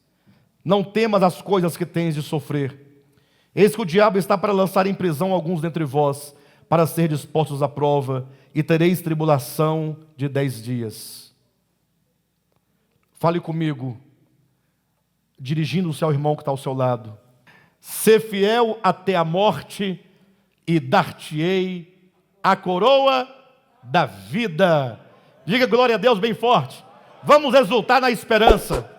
Não temas as coisas que tens de sofrer. Eis que o diabo está para lançar em prisão alguns dentre vós, para ser dispostos à prova, e tereis tribulação de 10 dias. Fale comigo, dirigindo-se ao irmão que está ao seu lado. Ser fiel até a morte, e dar-te-ei a coroa da vida. Diga glória a Deus bem forte. Vamos exultar na esperança.